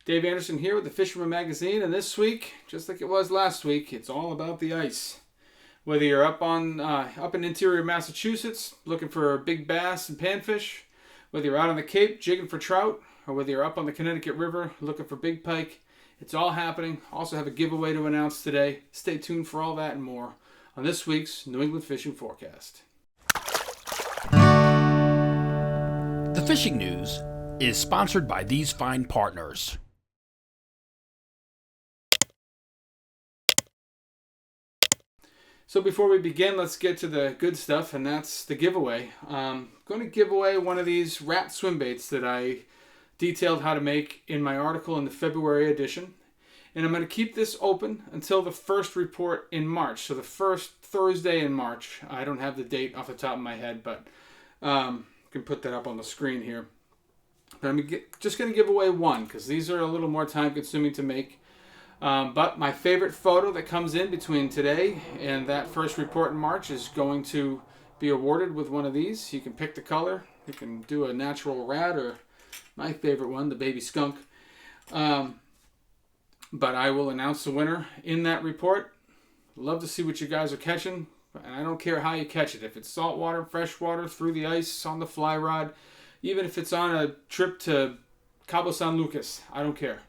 Dave Anderson here with the Fisherman magazine, and this week, just like it was last week, it's all about the ice. Whether you're up in interior Massachusetts looking for big bass and panfish, whether you're out on the Cape jigging for trout, or whether you're up on the Connecticut River looking for big pike, it's all happening. Also have a giveaway to announce today. Stay tuned for all that and more on this week's New England Fishing Forecast. The fishing news is sponsored by these fine partners. So before we begin, let's get to the good stuff, and that's the giveaway. I'm going to give away one of these rat swim baits that I detailed how to make in my article in the February edition. And I'm going to keep this open until the first report in March. So the first Thursday in March. I don't have the date off the top of my head, but I can put that up on the screen here. But I'm just going to give away one because these are a little more time consuming to make. But my favorite photo that comes in between today and that first report in March is going to be awarded with one of these. You can pick the color. You can do a natural rat or my favorite one, the baby skunk. But I will announce the winner in that report. Love to see what you guys are catching. And I don't care how you catch it. If it's saltwater, freshwater, through the ice, on the fly rod, even if it's on a trip to Cabo San Lucas, I don't care.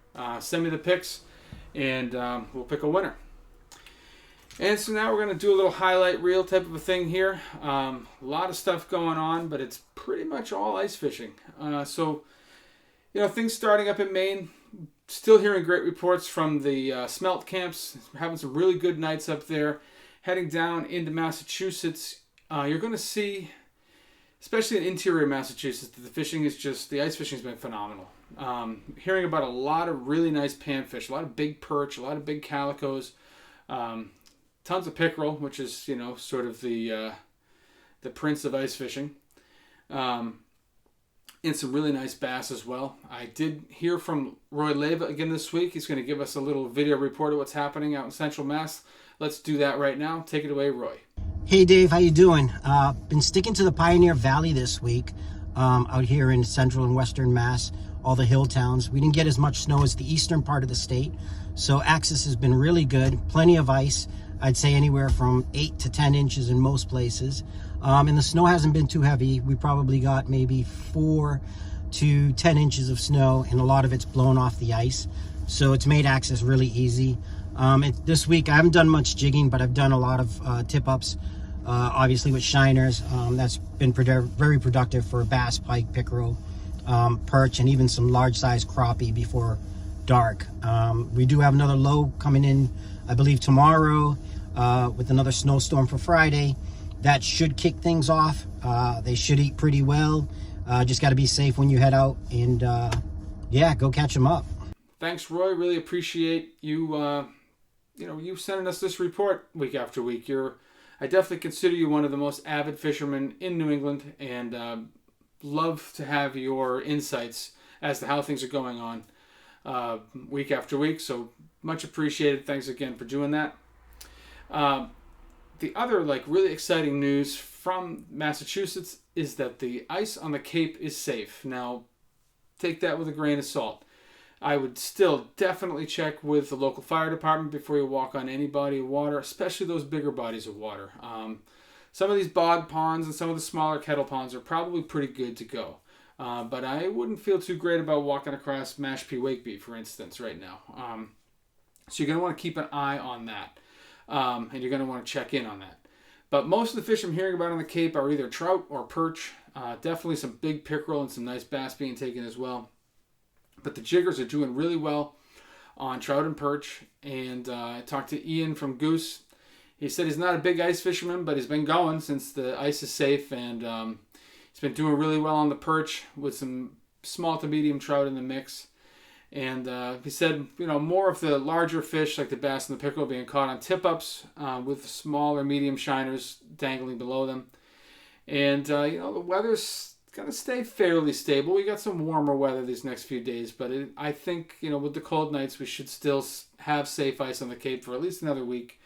Send me the pics. And we'll pick a winner. And so now we're going to do a little highlight reel type of a thing here. A lot of stuff going on, but it's pretty much all ice fishing. So, things starting up in Maine. Still hearing great reports from the smelt camps. We're having some really good nights up there. Heading down into Massachusetts, you're going to see, especially in interior Massachusetts, the ice fishing has been phenomenal. Hearing about a lot of really nice panfish, a lot of big perch, a lot of big calicos, tons of pickerel, which is sort of the prince of ice fishing, and some really nice bass as well. I did hear from Roy Leva again this week. He's going to give us a little video report of what's happening out in Central Mass. Let's do that right now. Take it away, Roy. Hey Dave, how you doing? Been sticking to the Pioneer Valley this week, out here in Central and Western Mass. All the hill towns. We didn't get as much snow as the eastern part of the state, so access has been really good. Plenty of ice. I'd say anywhere from 8 to 10 inches in most places. And the snow hasn't been too heavy. We probably got maybe 4 to 10 inches of snow, and a lot of it's blown off the ice. So it's made access really easy. This week I haven't done much jigging, but I've done a lot of tip-ups, obviously with shiners. That's been very productive for bass, pike, pickerel, perch, and even some large size crappie before dark. We do have another low coming in, I believe tomorrow, with another snowstorm for Friday. That should kick things off. They should eat pretty well. Just got to be safe when you head out, and go catch them up. Thanks, Roy. Really appreciate you you sending us this report week after week. I definitely consider you one of the most avid fishermen in New England, and love to have your insights as to how things are going on week after week. So much appreciated. Thanks again for doing that. The other really exciting news from Massachusetts is that the ice on the Cape is safe. Now, take that with a grain of salt. I would still definitely check with the local fire department before you walk on any body of water, especially those bigger bodies of water. Some of these bog ponds and some of the smaller kettle ponds are probably pretty good to go. But I wouldn't feel too great about walking across Mashpee Wakeby, for instance, right now. So you're going to want to keep an eye on that. And you're going to want to check in on that. But most of the fish I'm hearing about on the Cape are either trout or perch. Definitely some big pickerel and some nice bass being taken as well. But the jiggers are doing really well on trout and perch. And I talked to Ian from Goose. He said he's not a big ice fisherman, but he's been going since the ice is safe. And he's been doing really well on the perch with some small to medium trout in the mix. And he said, more of the larger fish like the bass and the pickerel being caught on tip-ups with small or medium shiners dangling below them. And, the weather's going to stay fairly stable. We got some warmer weather these next few days, but I think, with the cold nights, we should still have safe ice on the Cape for at least another week.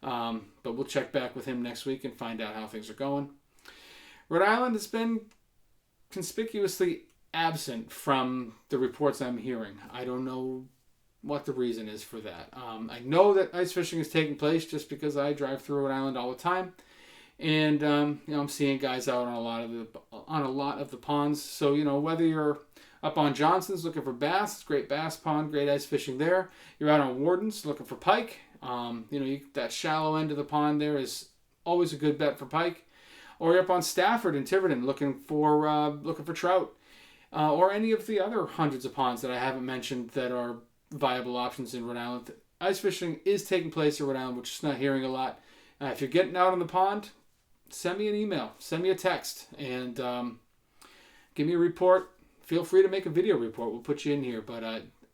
But we'll check back with him next week and find out how things are going. Rhode Island has been conspicuously absent from the reports I'm hearing. I don't know what the reason is for that. I know that ice fishing is taking place just because I drive through Rhode Island all the time, and I'm seeing guys out on a lot of the ponds. So whether you're up on Johnson's looking for bass, it's great bass pond, great ice fishing there. You're out on Warden's looking for pike. That shallow end of the pond there is always a good bet for pike. Or you're up on Stafford and Tiverton looking for trout, or any of the other hundreds of ponds that I haven't mentioned that are viable options in Rhode Island. Ice fishing is taking place in Rhode Island, which is not hearing a lot. If you're getting out on the pond, send me an email, send me a text, and give me a report. Feel free to make a video report. We'll put you in here, but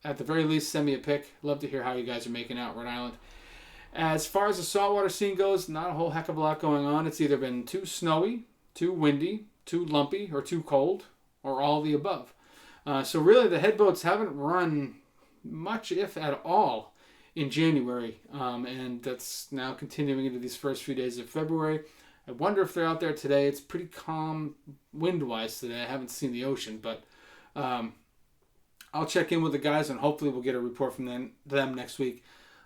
at the very least, send me a pic. Love to hear how you guys are making out Rhode Island. As far as the saltwater scene goes, not a whole heck of a lot going on. It's either been too snowy, too windy, too lumpy, or too cold, or all of the above. So really, the headboats haven't run much, if at all, in January, and that's now continuing into these first few days of February. I wonder if they're out there today. It's pretty calm wind-wise today. I haven't seen the ocean, but I'll check in with the guys, and hopefully we'll get a report from them next week.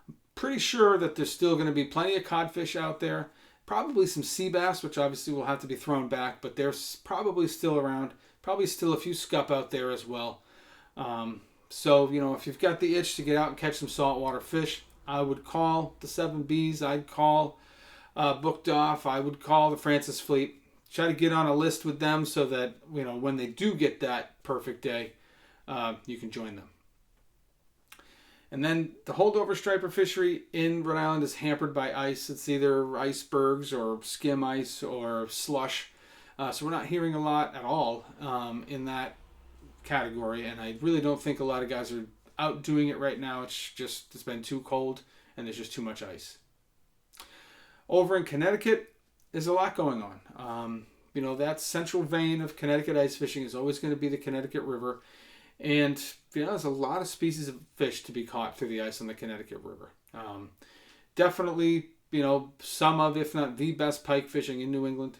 I'm pretty sure that there's still going to be plenty of codfish out there, probably some sea bass, which obviously will have to be thrown back, but they're probably still around, probably still a few scup out there as well. So, if you've got the itch to get out and catch some saltwater fish, I would call the 7Bs, I'd call Booked Off, I would call the Francis Fleet. Try to get on a list with them so that, when they do get that perfect day, you can join them. And then the Holdover striper fishery in Rhode Island is hampered by ice. It's either icebergs or skim ice or slush. So we're not hearing a lot at all in that category. And I really don't think a lot of guys are out doing it right now. It's been too cold and there's just too much ice. Over in Connecticut, there's a lot going on. That central vein of Connecticut ice fishing is always going to be the Connecticut River. And, there's a lot of species of fish to be caught through the ice on the Connecticut River. Definitely, some of, if not the best pike fishing in New England.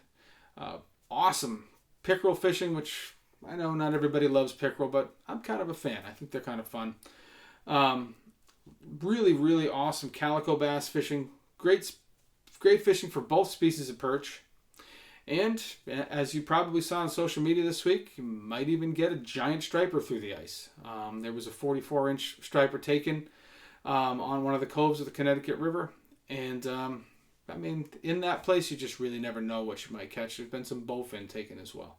Awesome pickerel fishing, which I know not everybody loves pickerel, but I'm kind of a fan. I think they're kind of fun. Really, really awesome calico bass fishing. Great fishing for both species of perch. And as you probably saw on social media this week, you might even get a giant striper through the ice. There was a 44-inch striper taken on one of the coves of the Connecticut River. And, in that place, you just really never know what you might catch. There's been some bowfin taken as well.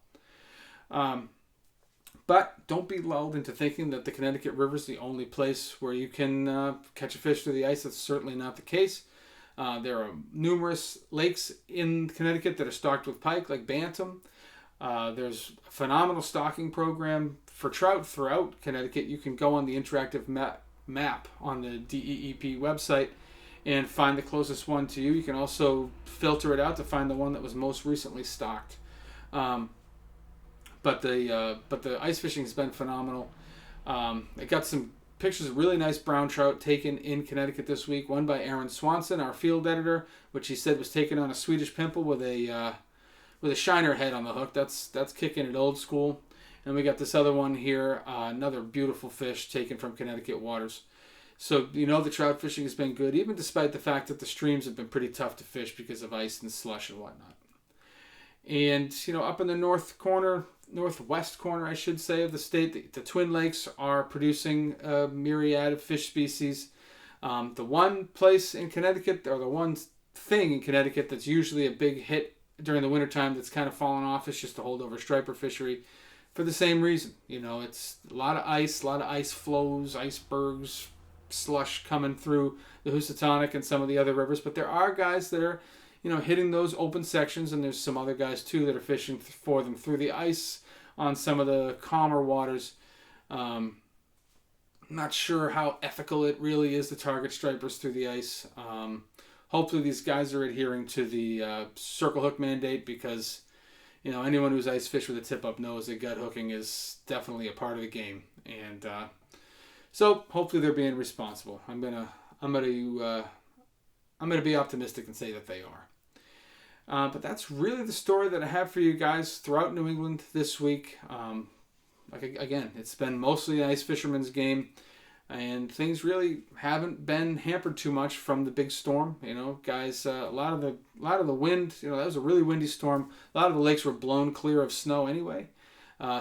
But don't be lulled into thinking that the Connecticut River is the only place where you can catch a fish through the ice. That's certainly not the case. There are numerous lakes in Connecticut that are stocked with pike, like Bantam. There's a phenomenal stocking program for trout throughout Connecticut. You can go on the interactive map on the DEEP website and find the closest one to you. You can also filter it out to find the one that was most recently stocked. But the ice fishing has been phenomenal. I got some pictures of really nice brown trout taken in Connecticut this week. One by Aaron Swanson, our field editor, which he said was taken on a Swedish pimple with a shiner head on the hook. That's kicking it old school. And we got this other one here, another beautiful fish taken from Connecticut waters. So the trout fishing has been good, even despite the fact that the streams have been pretty tough to fish because of ice and slush and whatnot. And up in the northwest corner, I should say, of the state, the Twin Lakes are producing a myriad of fish species. The one place in Connecticut, or the one thing in Connecticut that's usually a big hit during the wintertime that's kind of fallen off, is just the Holdover striper fishery for the same reason. It's a lot of ice flows, icebergs, slush coming through the Housatonic and some of the other rivers. But there are guys that are hitting those open sections, and there's some other guys too that are fishing for them through the ice on some of the calmer waters. Not sure how ethical it really is to target stripers through the ice. Hopefully these guys are adhering to the circle hook mandate, because anyone who's ice fished with a tip up knows that gut hooking is definitely a part of the game, and so hopefully they're being responsible. I'm gonna be optimistic and say that they are. But that's really the story that I have for you guys throughout New England this week. again, it's been mostly ice fisherman's game, and things really haven't been hampered too much from the big storm. Guys, a lot of the wind. That was a really windy storm. A lot of the lakes were blown clear of snow anyway.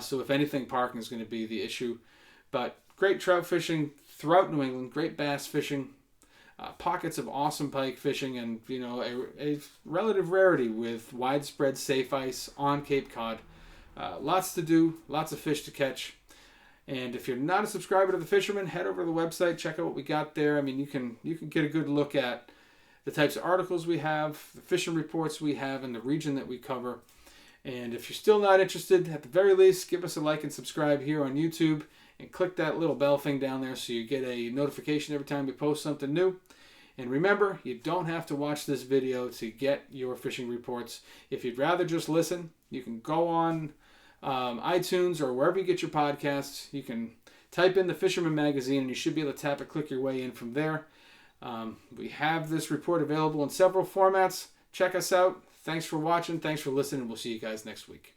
So if anything, parking is going to be the issue. But great trout fishing throughout New England. Great bass fishing. Pockets of awesome pike fishing, and a relative rarity with widespread safe ice on Cape Cod. Lots to do, lots of fish to catch. And if you're not a subscriber to the Fisherman, head over to the website, check out what we got there. I mean, you can get a good look at the types of articles we have, the fishing reports we have, and the region that we cover. And if you're still not interested, at the very least, give us a like and subscribe here on YouTube, and click that little bell thing down there so you get a notification every time we post something new. And remember, you don't have to watch this video to get your fishing reports. If you'd rather just listen, you can go on iTunes or wherever you get your podcasts. You can type in the Fisherman magazine, and you should be able to tap and click your way in from there. We have this report available in several formats. Check us out. Thanks for watching. Thanks for listening. We'll see you guys next week.